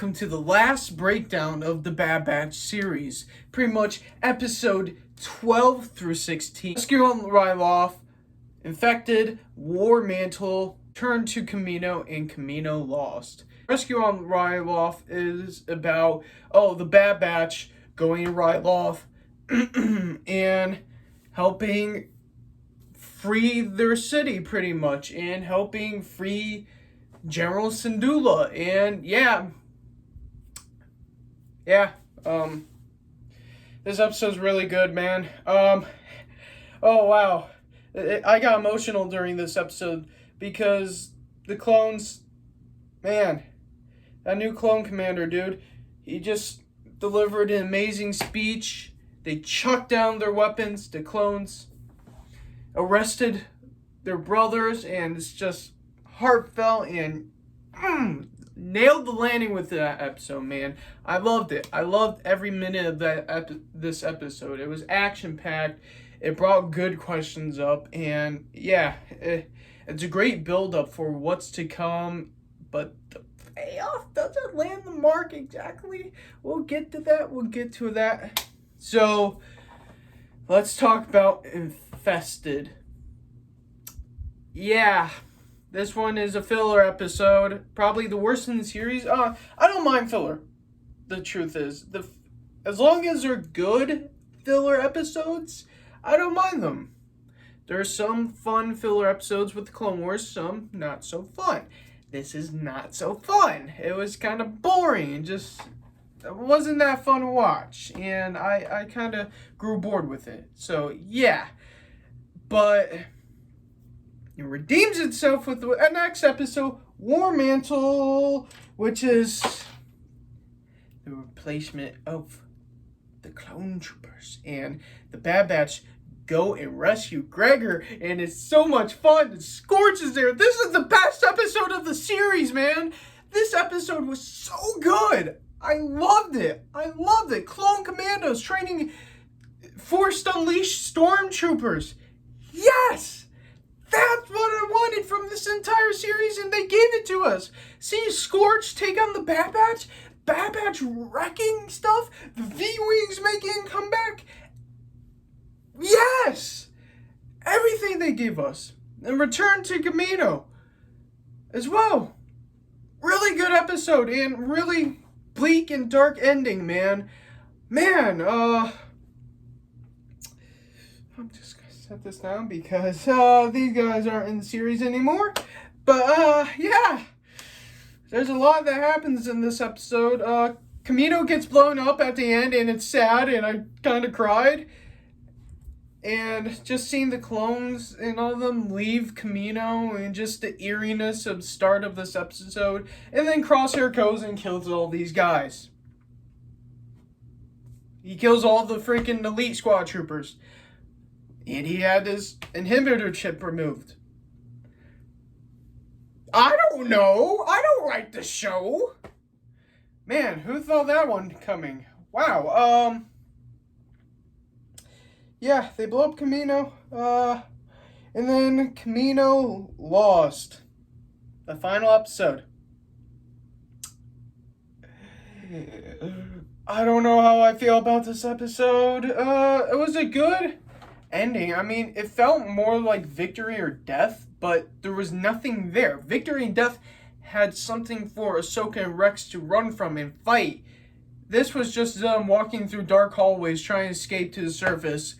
welcome to the last breakdown of the Bad Batch series. Pretty much episode 12 through 16. Rescue on Ryloth, Infected, War Mantle, Turn to Kamino, and Kamino Lost. Rescue on Ryloth is about, the Bad Batch going to Ryloth and helping free their city, pretty much, and helping free General Syndulla. And this episode's really good, man. Oh wow, I got emotional during this episode because the clones, man, that new clone commander, dude, he just delivered an amazing speech. They chucked down their weapons. The clones arrested their brothers, and it's just heartfelt and nailed the landing with that episode, man. I loved it. I loved every minute of this episode. It was action-packed. It brought good questions up, and it's a great build-up for what's to come, but the payoff doesn't land the mark exactly. We'll get to that. So, let's talk about Infested. Yeah. This one is a filler episode, probably the worst in the series. I don't mind filler. The truth is, as long as they're good filler episodes, I don't mind them. There are some fun filler episodes with the Clone Wars, some not so fun. This is not so fun. It was kind of boring and just it wasn't that fun to watch, and I kind of grew bored with it. So yeah, but it redeems itself with the next episode, War Mantle, which is the replacement of the clone troopers. And the Bad Batch go and rescue Gregor, and it's so much fun. The Scorch is there. This is the best episode of the series, man. This episode was so good. I loved it. Clone Commandos training Forced Unleashed Stormtroopers. Yes! That's what I wanted from this entire series, and they gave it to us. See Scorch take on the Bad Batch wrecking stuff, the V-Wings making a comeback. Yes! Everything they gave us. And Return to Kamino as well. Really good episode, and really bleak and dark ending, man. I'm just set this down because these guys aren't in the series anymore. But there's a lot that happens in this episode. Kamino gets blown up at the end, and it's sad, and I kind of cried. And just seeing the clones and all of them leave Kamino, and just the eeriness of the start of this episode. And then Crosshair goes and kills all these guys. He kills all the freaking elite squad troopers. And he had his inhibitor chip removed. I don't know. I don't write the show. Man, who thought that one coming? Wow. They blew up Kamino. And then Kamino Lost. The final episode. I don't know how I feel about this episode. It was a good ending. I mean, it felt more like victory or death, but there was nothing there. Victory and death had something for Ahsoka and Rex to run from and fight. This was just them walking through dark hallways trying to escape to the surface.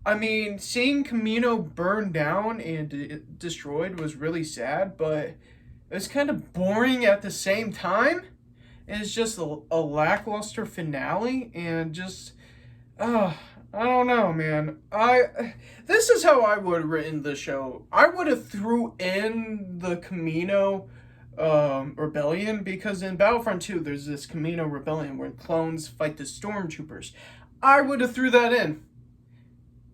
I mean, seeing Kamino burn down and destroyed was really sad, but it was kind of boring at the same time. It's just a lackluster finale, and just, I don't know, man. This is how I would have written the show. I would have threw in the Kamino rebellion, because in Battlefront 2, there's this Kamino rebellion where clones fight the stormtroopers. I would have threw that in.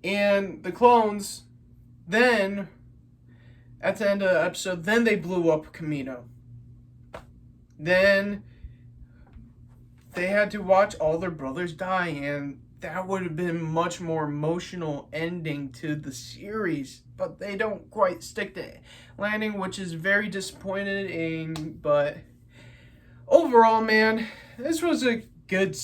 And the clones, then, at the end of the episode, then they blew up Kamino. Then they had to watch all their brothers die, and that would have been much more emotional ending to the series, but they don't quite stick to landing, which is very disappointing. But overall, man, this was a good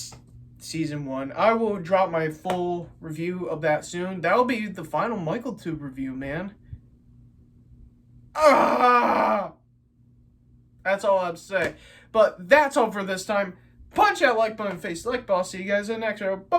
season 1. I will drop my full review of that soon. That'll be the final Michael Tube review, man. That's all I have to say. But that's all for this time. Punch that like button, face like boss. See you guys in the next video. Bye.